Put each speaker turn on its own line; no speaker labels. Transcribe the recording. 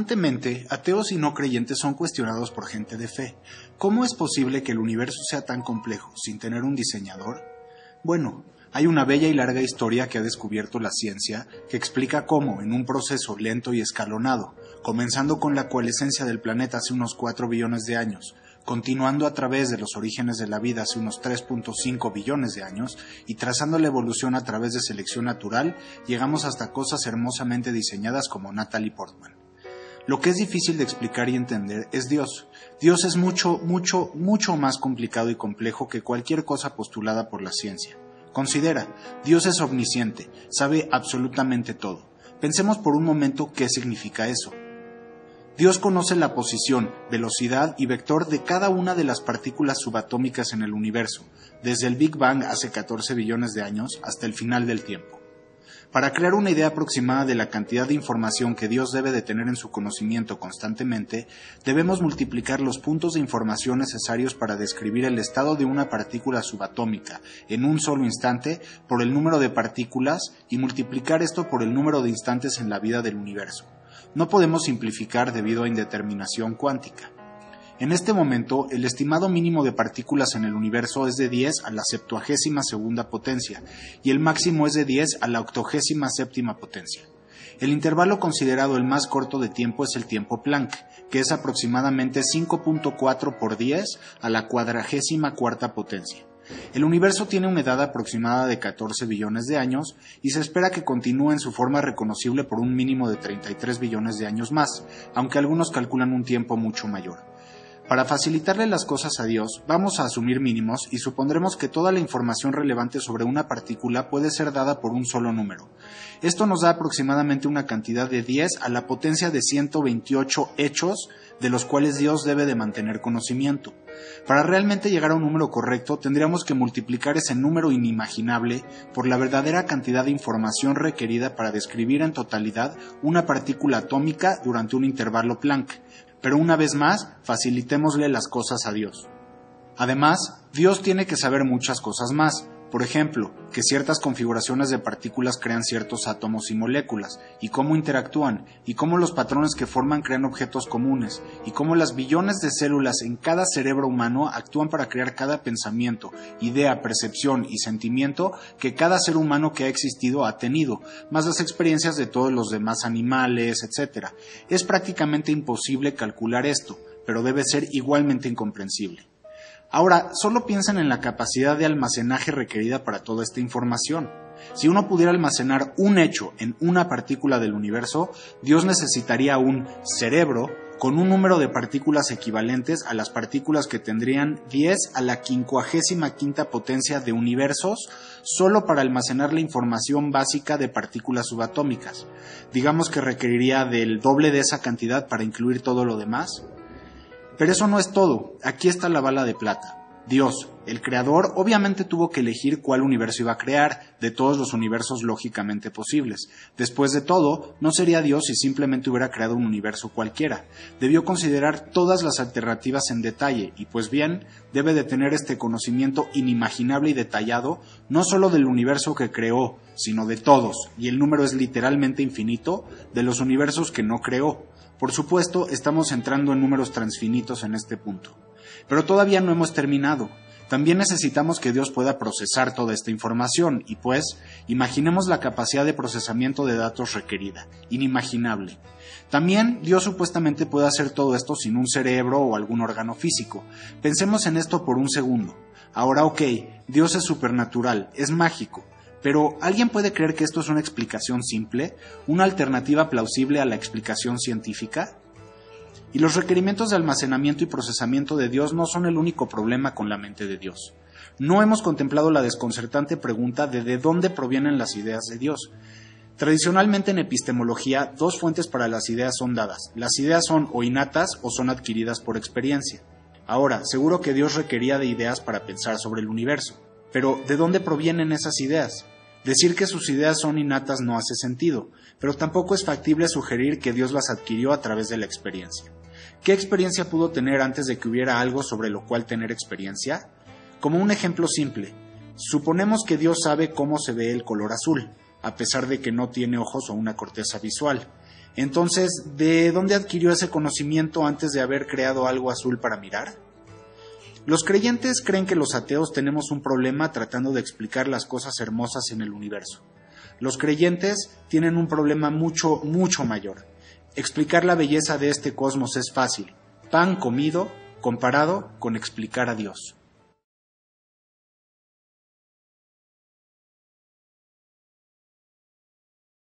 Constantemente, ateos y no creyentes son cuestionados por gente de fe. ¿Cómo es posible que el universo sea tan complejo sin tener un diseñador? Bueno, hay una bella y larga historia que ha descubierto la ciencia que explica cómo, en un proceso lento y escalonado, comenzando con la coalescencia del planeta hace unos 4 billones de años, continuando a través de los orígenes de la vida hace unos 3.5 billones de años y trazando la evolución a través de selección natural, llegamos hasta cosas hermosamente diseñadas como Natalie Portman. Lo que es difícil de explicar y entender es Dios. Dios es mucho más complicado y complejo que cualquier cosa postulada por la ciencia. Considera, Dios es omnisciente, sabe absolutamente todo. Pensemos por un momento qué significa eso. Dios conoce la posición, velocidad y vector de cada una de las partículas subatómicas en el universo, desde el Big Bang hace 14 billones de años hasta el final del tiempo. Para crear una idea aproximada de la cantidad de información que Dios debe de tener en su conocimiento constantemente, debemos multiplicar los puntos de información necesarios para describir el estado de una partícula subatómica en un solo instante por el número de partículas y multiplicar esto por el número de instantes en la vida del universo. No podemos simplificar debido a indeterminación cuántica. En este momento, el estimado mínimo de partículas en el universo es de 10 a la 72ª potencia y el máximo es de 10 a la 87ª potencia. El intervalo considerado el más corto de tiempo es el tiempo Planck, que es aproximadamente 5.4 por 10 a la 44ª potencia. El universo tiene una edad aproximada de 14 billones de años y se espera que continúe en su forma reconocible por un mínimo de 33 billones de años más, aunque algunos calculan un tiempo mucho mayor. Para facilitarle las cosas a Dios, vamos a asumir mínimos y supondremos que toda la información relevante sobre una partícula puede ser dada por un solo número. Esto nos da aproximadamente una cantidad de 10 a la potencia de 128 hechos de los cuales Dios debe de mantener conocimiento. Para realmente llegar a un número correcto, tendríamos que multiplicar ese número inimaginable por la verdadera cantidad de información requerida para describir en totalidad una partícula atómica durante un intervalo Planck. Pero una vez más, facilitémosle las cosas a Dios. Además, Dios tiene que saber muchas cosas más. Por ejemplo, que ciertas configuraciones de partículas crean ciertos átomos y moléculas, y cómo interactúan, y cómo los patrones que forman crean objetos comunes, y cómo las billones de células en cada cerebro humano actúan para crear cada pensamiento, idea, percepción y sentimiento que cada ser humano que ha existido ha tenido, más las experiencias de todos los demás animales, etc. Es prácticamente imposible calcular esto, pero debe ser igualmente incomprensible. Ahora, solo piensen en la capacidad de almacenaje requerida para toda esta información. Si uno pudiera almacenar un hecho en una partícula del universo, Dios necesitaría un cerebro con un número de partículas equivalentes a las partículas que tendrían 10 a la 55ª potencia de universos solo para almacenar la información básica de partículas subatómicas. Digamos que requeriría del doble de esa cantidad para incluir todo lo demás. Pero eso no es todo, aquí está la bala de plata. Dios, el creador, obviamente tuvo que elegir cuál universo iba a crear, de todos los universos lógicamente posibles. Después de todo, no sería Dios si simplemente hubiera creado un universo cualquiera. Debió considerar todas las alternativas en detalle, y pues bien, debe de tener este conocimiento inimaginable y detallado, no solo del universo que creó, sino de todos, y el número es literalmente infinito, de los universos que no creó. Por supuesto, estamos entrando en números transfinitos en este punto. Pero todavía no hemos terminado. También necesitamos que Dios pueda procesar toda esta información y pues, imaginemos la capacidad de procesamiento de datos requerida, inimaginable. También Dios supuestamente puede hacer todo esto sin un cerebro o algún órgano físico. Pensemos en esto por un segundo. Ahora, Dios es supernatural, es mágico. Pero, ¿alguien puede creer que esto es una explicación simple? ¿Una alternativa plausible a la explicación científica? Y los requerimientos de almacenamiento y procesamiento de Dios no son el único problema con la mente de Dios. No hemos contemplado la desconcertante pregunta de dónde provienen las ideas de Dios. Tradicionalmente en epistemología, 2 fuentes para las ideas son dadas. Las ideas son o innatas o son adquiridas por experiencia. Ahora, seguro que Dios requería de ideas para pensar sobre el universo. Pero, ¿de dónde provienen esas ideas? Decir que sus ideas son innatas no hace sentido, pero tampoco es factible sugerir que Dios las adquirió a través de la experiencia. ¿Qué experiencia pudo tener antes de que hubiera algo sobre lo cual tener experiencia? Como un ejemplo simple, suponemos que Dios sabe cómo se ve el color azul, a pesar de que no tiene ojos o una corteza visual. Entonces, ¿de dónde adquirió ese conocimiento antes de haber creado algo azul para mirar? Los creyentes creen que los ateos tenemos un problema tratando de explicar las cosas hermosas en el universo. Los creyentes tienen un problema mucho, mucho mayor. Explicar la belleza de este cosmos es fácil. Pan comido comparado con explicar a Dios.